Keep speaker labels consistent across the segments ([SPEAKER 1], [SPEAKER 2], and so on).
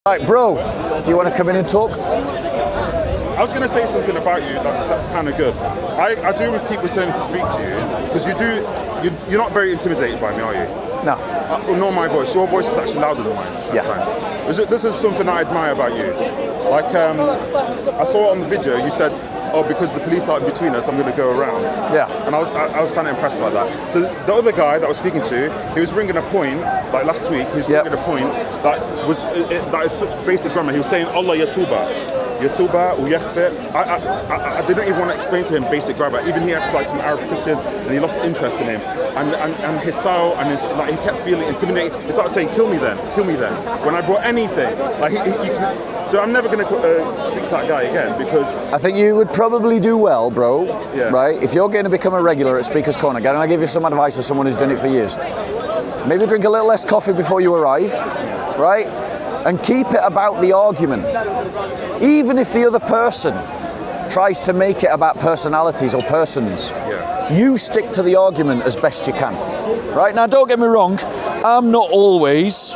[SPEAKER 1] Right, bro, do you want to come in and talk?
[SPEAKER 2] I was going to say something about you that's kind of good. I do keep returning to speak to you because you're not very intimidated by me, are you?
[SPEAKER 1] No.
[SPEAKER 2] Nor my voice. Your voice is actually louder than mine at times. This is something I admire about you. Like, I saw on the video you said, oh, because the police are in between us, I'm going to go around.
[SPEAKER 1] Yeah.
[SPEAKER 2] And I was kind of impressed by that. So the other guy that I was speaking to, he was bringing a point, like last week, he was bringing a point that is such basic grammar. He was saying, Allah Yatuba. Yatuba, Uyakhfir. I didn't even want to explain to him basic grammar. Even he asked like some Arab Christian and he lost interest in him. And his style and his, like, he kept feeling intimidated. He started saying, kill me then. When I brought anything, like so I'm never going to speak to that guy again because...
[SPEAKER 1] I think you would probably do well, bro, right? If you're going to become a regular at Speaker's Corner, and I'll give you some advice as someone who's done it for years. Maybe drink a little less coffee before you arrive, right? And keep it about the argument. Even if the other person tries to make it about personalities or persons, you stick to the argument as best you can. Right? Now, don't get me wrong, I'm not always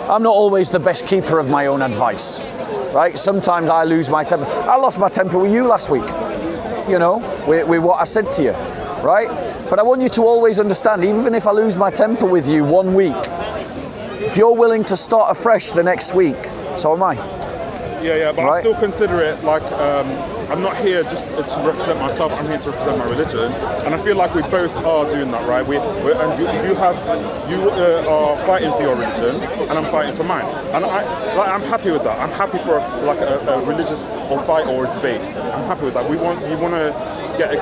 [SPEAKER 1] the best keeper of my own advice. Right? Sometimes I lose my temper. I lost my temper with you last week, you know, with what I said to you, right? But I want you to always understand, even if I lose my temper with you 1 week, if you're willing to start afresh the next week, so am I.
[SPEAKER 2] Yeah, but right? I still consider it like I'm not here just to represent myself. I'm here to represent my religion, and I feel like we both are doing that, right? You are fighting for your religion, and I'm fighting for mine, and I'm happy with that. I'm happy for a religious or fight or a debate. I'm happy with that. You want to get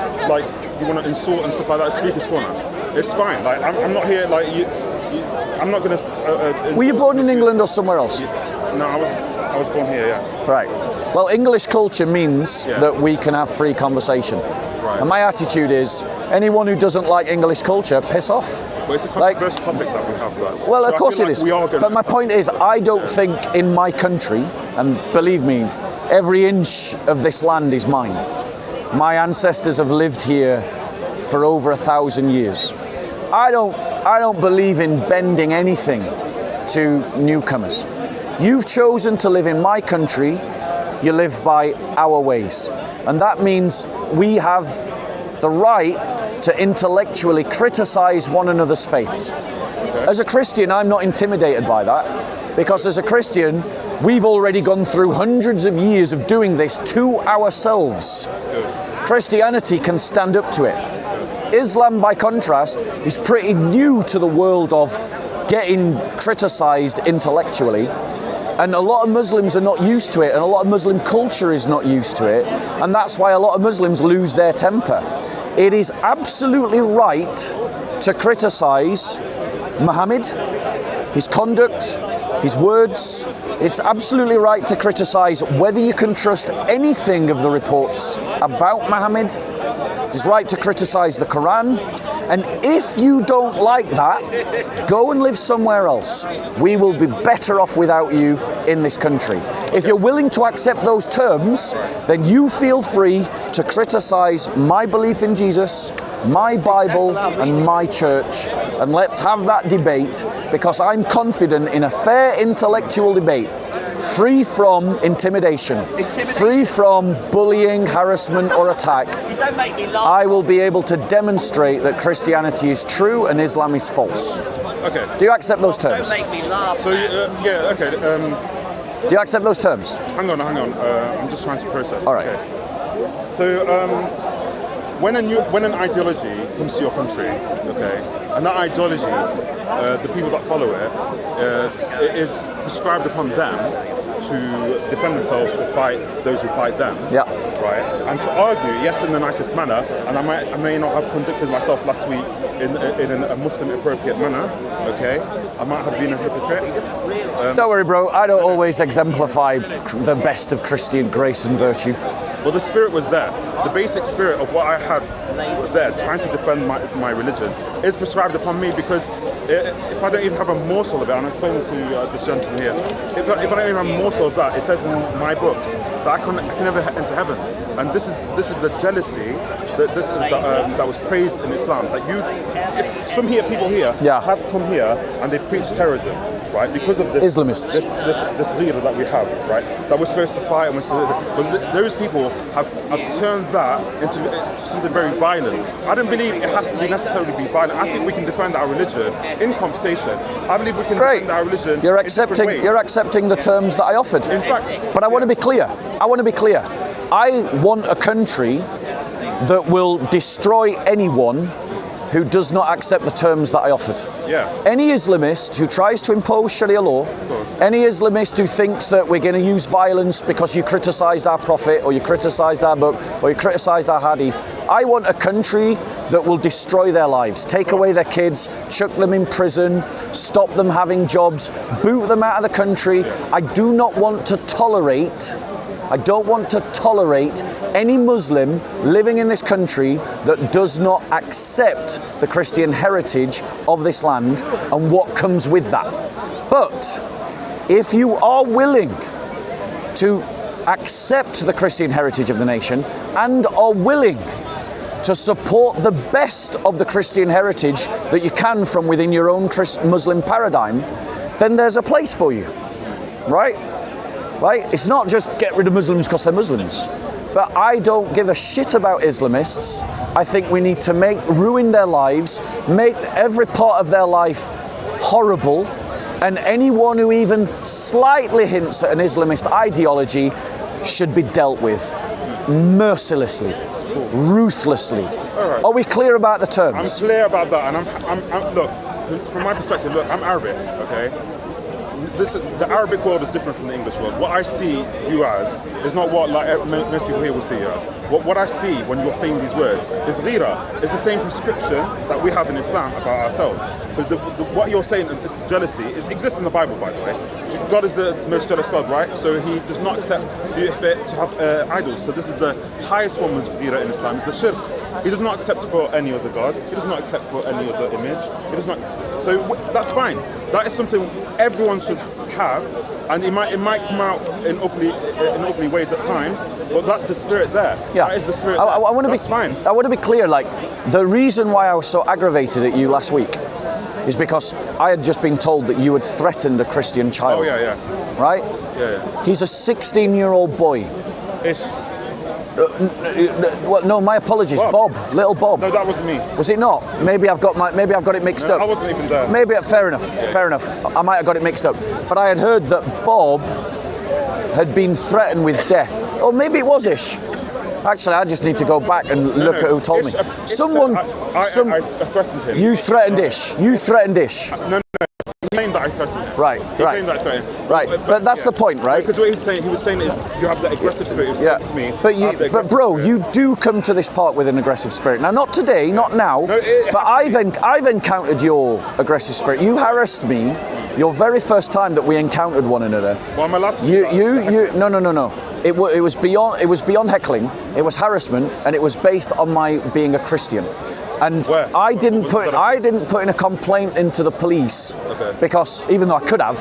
[SPEAKER 2] you want to insult and stuff like that. Speaker's Corner, it's fine. Like I'm not here like you. I'm not going to...
[SPEAKER 1] Were you born in England or somewhere else?
[SPEAKER 2] No, I was born here, yeah.
[SPEAKER 1] Right. Well, English culture means that we can have free conversation.
[SPEAKER 2] Right.
[SPEAKER 1] And my attitude is, anyone who doesn't like English culture, piss off.
[SPEAKER 2] But it's a controversial topic that we have, though.
[SPEAKER 1] Well, so of course it is. But my point is, I don't think in my country, and believe me, every inch of this land is mine. My ancestors have lived here for over 1,000 years. I don't believe in bending anything to newcomers. You've chosen to live in my country, you live by our ways. And that means we have the right to intellectually criticize one another's faiths. As a Christian, I'm not intimidated by that, because as a Christian, we've already gone through hundreds of years of doing this to ourselves. Christianity can stand up to it. Islam, by contrast, is pretty new to the world of getting criticized intellectually. And a lot of Muslims are not used to it, and a lot of Muslim culture is not used to it. And that's why a lot of Muslims lose their temper. It is absolutely right to criticize Muhammad, his conduct, his words. It's absolutely right to criticize whether you can trust anything of the reports about Muhammad. It's right to criticize the Quran. And if you don't like that, go and live somewhere else. We will be better off without you in this country. If you're willing to accept those terms, then you feel free to criticize my belief in Jesus, my Bible, and my church. And let's have that debate, because I'm confident in a fair intellectual debate, free from intimidation, free from bullying, harassment, or attack. I will be able to demonstrate that Christianity is true and Islam is false.
[SPEAKER 2] Okay.
[SPEAKER 1] Do you accept those terms?
[SPEAKER 3] Don't make me laugh.
[SPEAKER 2] So, yeah, okay.
[SPEAKER 1] Do you accept those terms?
[SPEAKER 2] Hang on. I'm just trying to process.
[SPEAKER 1] All right.
[SPEAKER 2] Okay. So, when an ideology comes to your country, okay, and that ideology, the people that follow it, it is prescribed upon them to defend themselves or fight those who fight them.
[SPEAKER 1] Yeah.
[SPEAKER 2] Right. And to argue, yes, in the nicest manner, and I may not have conducted myself last week in a Muslim appropriate manner. Okay. I might have been a hypocrite.
[SPEAKER 1] Don't worry, bro. I don't always exemplify the best of Christian grace and virtue.
[SPEAKER 2] Well, the spirit was there. The basic spirit of what I had there, trying to defend my religion, is prescribed upon me, because if I don't even have a morsel of it, and I'm explaining to this gentleman here, if I don't even have a morsel of that, it says in my books that I can never enter heaven. And this is the jealousy that was praised in Islam. That some people here have come here and they've preached terrorism. right? Because of this
[SPEAKER 1] Islamists,
[SPEAKER 2] this leader that we have, right? That we're supposed to fight, but those people have turned that into something very violent. I don't believe it has to be necessarily be violent. I think we can defend our religion in conversation. I believe we can defend our religion.
[SPEAKER 1] You're accepting the terms that I offered.
[SPEAKER 2] In fact,
[SPEAKER 1] but I want to be clear. I want a country that will destroy anyone who does not accept the terms that I offered.
[SPEAKER 2] Yeah.
[SPEAKER 1] Any Islamist who tries to impose Sharia law, any Islamist who thinks that we're going to use violence because you criticised our prophet, or you criticised our book, or you criticised our hadith, I want a country that will destroy their lives, take away their kids, chuck them in prison, stop them having jobs, boot them out of the country. I do not want to tolerate any Muslim living in this country that does not accept the Christian heritage of this land and what comes with that. But if you are willing to accept the Christian heritage of the nation and are willing to support the best of the Christian heritage that you can from within your own Muslim paradigm, then there's a place for you, right? Right? It's not just get rid of Muslims because they're Muslims. But I don't give a shit about Islamists. I think we need to ruin their lives, make every part of their life horrible, and anyone who even slightly hints at an Islamist ideology should be dealt with mercilessly, ruthlessly. Right. Are we clear about the terms?
[SPEAKER 2] I'm clear about that, and I'm look, from my perspective, look, I'm Arabic, okay? The Arabic world is different from the English world. What I see you as is not what most people here will see you as. What I see when you're saying these words is ghira. It's the same prescription that we have in Islam about ourselves. So what you're saying is jealousy. It exists in the Bible, by the way. God is the most jealous God, right? So he does not accept to have idols. So this is the highest form of ghira in Islam, is the shirk. He does not accept for any other God. He does not accept for any other image. He does not. So that's fine. That is something everyone should have, and it might come out in ugly ways at times, but that's the spirit there.
[SPEAKER 1] Yeah.
[SPEAKER 2] That is the spirit.
[SPEAKER 1] I want to be
[SPEAKER 2] fine.
[SPEAKER 1] I want to be clear. Like, the reason why I was so aggravated at you last week is because I had just been told that you had threatened a Christian child.
[SPEAKER 2] Oh yeah.
[SPEAKER 1] Right?
[SPEAKER 2] Yeah.
[SPEAKER 1] He's a 16-year-old boy.
[SPEAKER 2] Ish.
[SPEAKER 1] Well, no, my apologies, Bob, little Bob.
[SPEAKER 2] No, that wasn't me.
[SPEAKER 1] Was it not? Maybe I've got it mixed up.
[SPEAKER 2] I wasn't even there.
[SPEAKER 1] Maybe, fair enough. I might have got it mixed up. But I had heard that Bob had been threatened with death. Or maybe it was Ish. Actually, I just need to go back and look at who told me.
[SPEAKER 2] I threatened him.
[SPEAKER 1] You threatened Ish. You threatened Ish.
[SPEAKER 2] No. He claimed that I threatened him.
[SPEAKER 1] Right.
[SPEAKER 2] He claimed that I threatened him.
[SPEAKER 1] Right. But that's the point, right?
[SPEAKER 2] Because what he was saying is you have that aggressive spirit. He was saying to me.
[SPEAKER 1] But bro, you do come to this park with an aggressive spirit. Now, not today, not now. No, but I've encountered your aggressive spirit. You harassed me your very first time that we encountered one another.
[SPEAKER 2] Well, I'm allowed to do that.
[SPEAKER 1] No. It was beyond heckling. It was harassment, and it was based on my being a Christian. And I didn't put in a complaint into the police because, even though I could have,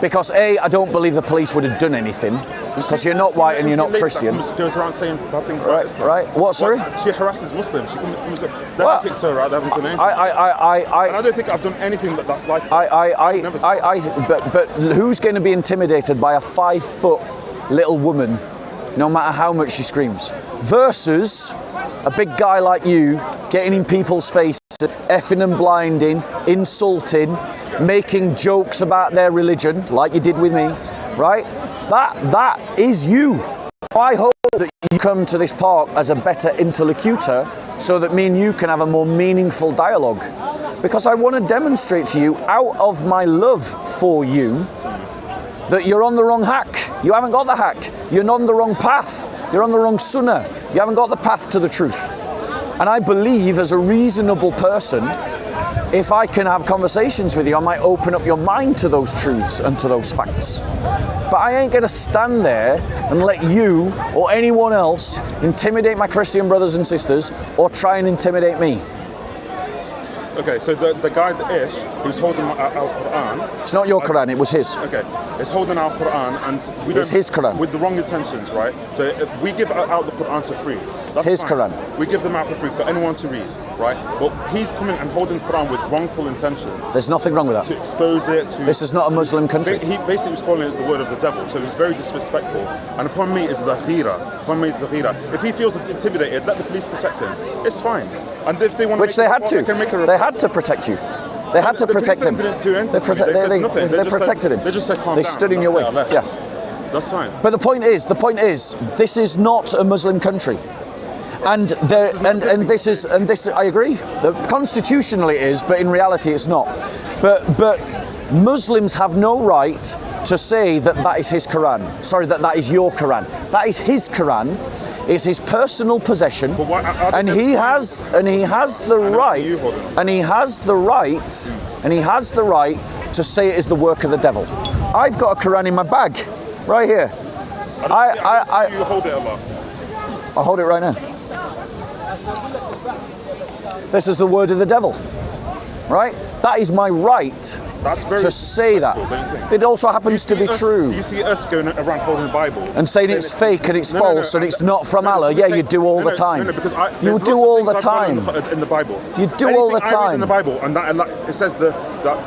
[SPEAKER 1] because A, I don't believe the police would have done anything because you're not white and you're not Christian.
[SPEAKER 2] Goes around saying bad things about Islam.
[SPEAKER 1] Right. What? Sorry.
[SPEAKER 2] She harasses Muslims. She comes up. They haven't kicked her out. They haven't done anything. I don't think I've done anything that's like. But
[SPEAKER 1] who's going to be intimidated by a 5-foot little woman, no matter how much she screams, versus a big guy like you getting in people's faces, effing and blinding, insulting, making jokes about their religion, like you did with me, right? That is you. I hope that you come to this park as a better interlocutor so that me and you can have a more meaningful dialogue. Because I want to demonstrate to you, out of my love for you, that you're on the wrong hack. You haven't got the hack. You're on the wrong path. You're on the wrong sunnah. You haven't got the path to the truth. And I believe, as a reasonable person, if I can have conversations with you, I might open up your mind to those truths and to those facts. But I ain't going to stand there and let you or anyone else intimidate my Christian brothers and sisters or try and intimidate me.
[SPEAKER 2] Okay, so the guy, Ish, who's holding our Quran...
[SPEAKER 1] It's not your Quran, it was his.
[SPEAKER 2] Okay, it's holding our Quran, and we don't...
[SPEAKER 1] It's his Quran.
[SPEAKER 2] With the wrong intentions, right? So we give out the Quran for free.
[SPEAKER 1] It's his Quran.
[SPEAKER 2] We give them out for free for anyone to read, right? But he's coming and holding the Quran with wrongful intentions.
[SPEAKER 1] There's nothing wrong with that.
[SPEAKER 2] To expose it.
[SPEAKER 1] This is not a Muslim country.
[SPEAKER 2] He basically was calling it the word of the devil, so it was very disrespectful. And upon me is the ghira. Upon me is the ghira. If he feels intimidated, let the police protect him. It's fine. And if they want
[SPEAKER 1] Which they had to. They had to protect you. They had to protect him.
[SPEAKER 2] Didn't do anything.
[SPEAKER 1] They protected him.
[SPEAKER 2] They just said calm down.
[SPEAKER 1] They stood in your way. Yeah.
[SPEAKER 2] That's fine.
[SPEAKER 1] But the point is, this is not a Muslim country. And this I agree. Constitutionally it is, but in reality it's not. But Muslims have no right to say that is his Quran. Sorry, that is your Quran. That is his Quran. It's his personal possession, and he has the right to say it is the work of the devil. I've got a Quran in my bag, right here.
[SPEAKER 2] I see you hold it a lot.
[SPEAKER 1] I'll hold it right now. This is the word of the devil, right? That is my right to say that. It also happens to be true.
[SPEAKER 2] Do you see us going around holding the Bible
[SPEAKER 1] and saying it's fake and it's false and it's not from Allah? Yeah, you do all the time. You do all the time
[SPEAKER 2] in the Bible.
[SPEAKER 1] You do all the
[SPEAKER 2] time. I read in
[SPEAKER 1] time.
[SPEAKER 2] the Bible, and that it says that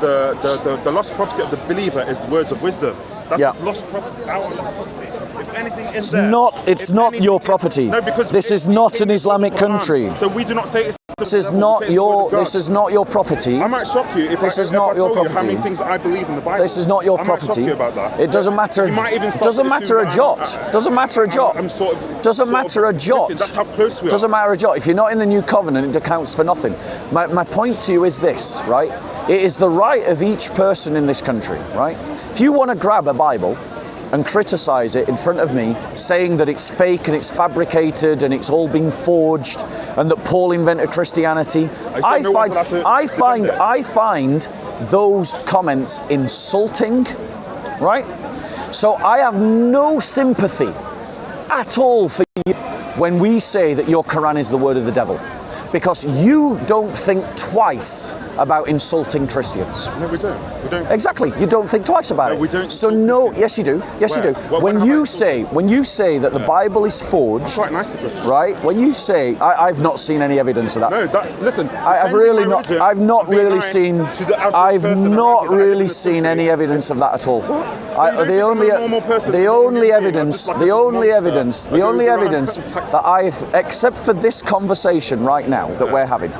[SPEAKER 2] the lost property of the believer is the words of wisdom. That's the lost property. Our lost property. If anything in there,
[SPEAKER 1] it's not your property.
[SPEAKER 2] No, because
[SPEAKER 1] this is not an Islamic country.
[SPEAKER 2] So we do not say it's.
[SPEAKER 1] This is not your property.
[SPEAKER 2] I might shock you if I told you how many things I believe in the Bible.
[SPEAKER 1] This is not your property.
[SPEAKER 2] I might shock you about that.
[SPEAKER 1] It doesn't matter. It doesn't matter a jot. Doesn't matter a jot. Doesn't matter a jot.
[SPEAKER 2] Listen, that's how close we are.
[SPEAKER 1] Doesn't matter a jot. If you're not in the new covenant, it accounts for nothing. My point to you is this, right? It is the right of each person in this country, right? If you want to grab a Bible and criticize it in front of me, saying that it's fake and it's fabricated and it's all been forged and that Paul invented Christianity, I find those comments insulting, right? So I have no sympathy at all for you when we say that your Quran is the word of the devil, because you don't think twice about insulting Christians.
[SPEAKER 2] No, we don't. We don't.
[SPEAKER 1] Exactly. You don't think twice about it.
[SPEAKER 2] We don't.
[SPEAKER 1] So no, yes you do. Yes you do. When you say that the Bible is forged,
[SPEAKER 2] quite nice to Christians.
[SPEAKER 1] right? When you say, I've not seen any evidence of that.
[SPEAKER 2] No,
[SPEAKER 1] I've
[SPEAKER 2] listen.
[SPEAKER 1] not really seen any evidence of that at all. The only evidence that I've, except for this conversation right now that we're having,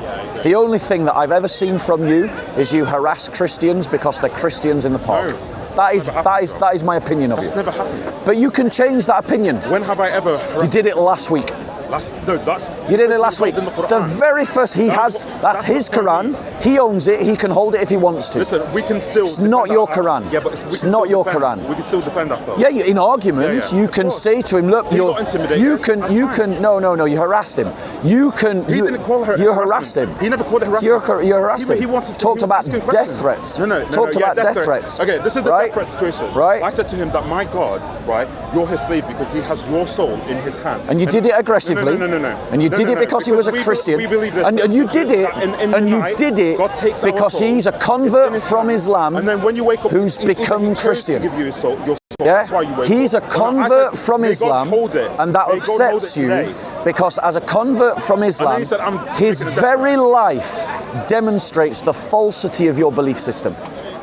[SPEAKER 1] the only thing that I've ever seen from you is you harass Christians because they're Christians in the park.
[SPEAKER 2] No,
[SPEAKER 1] that is my opinion of you.
[SPEAKER 2] That's never happened.
[SPEAKER 1] But you can change that opinion.
[SPEAKER 2] When have I ever?
[SPEAKER 1] You did it last week.
[SPEAKER 2] You
[SPEAKER 1] did it last week. The very first, that's his Quran. He owns it. He can hold it if he wants to.
[SPEAKER 2] Listen, we can still.
[SPEAKER 1] It's not your Quran.
[SPEAKER 2] Yeah, but
[SPEAKER 1] it's not your Quran.
[SPEAKER 2] We can still defend ourselves.
[SPEAKER 1] Yeah, in argument, you can say to him, "Look, you can." No, you harassed him. You didn't call her. You harassed him.
[SPEAKER 2] He never called it harassment.
[SPEAKER 1] You harassed him.
[SPEAKER 2] He wanted to.
[SPEAKER 1] Talked about death threats. Talked about death threats.
[SPEAKER 2] Okay, this is the death threat situation.
[SPEAKER 1] Right.
[SPEAKER 2] I said to him that my God, right, you're his slave because he has your soul in his hand.
[SPEAKER 1] And you did it aggressively.
[SPEAKER 2] No.
[SPEAKER 1] And you did it because he was a Christian.
[SPEAKER 2] We believe this.
[SPEAKER 1] And you did it. And you did it because he's a convert from Islam.
[SPEAKER 2] And then when you wake up,
[SPEAKER 1] who's become Christian.
[SPEAKER 2] To give you your soul.
[SPEAKER 1] Yeah,
[SPEAKER 2] that's why you wake
[SPEAKER 1] he's
[SPEAKER 2] up.
[SPEAKER 1] a convert from Islam, and that upsets you because as a convert from Islam, his very life demonstrates the falsity of your belief system.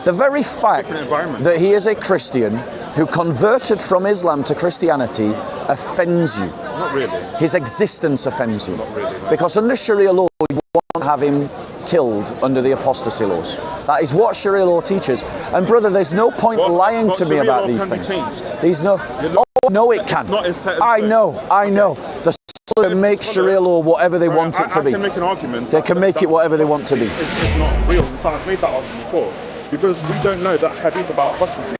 [SPEAKER 1] The very fact that he is a Christian who converted from Islam to Christianity offends you.
[SPEAKER 2] Not really.
[SPEAKER 1] His existence offends you.
[SPEAKER 2] Not really.
[SPEAKER 1] Because under Sharia law, you won't have him killed under the apostasy laws. That is what Sharia law teaches. And brother, there's no point lying to me about these things. No, it can. I know. The Muslims make Sharia law whatever they want it to be.
[SPEAKER 2] I can make an argument.
[SPEAKER 1] They can make it whatever they want to be.
[SPEAKER 2] It's not real. So I've made that argument before. Because we don't know that hadith about apostasy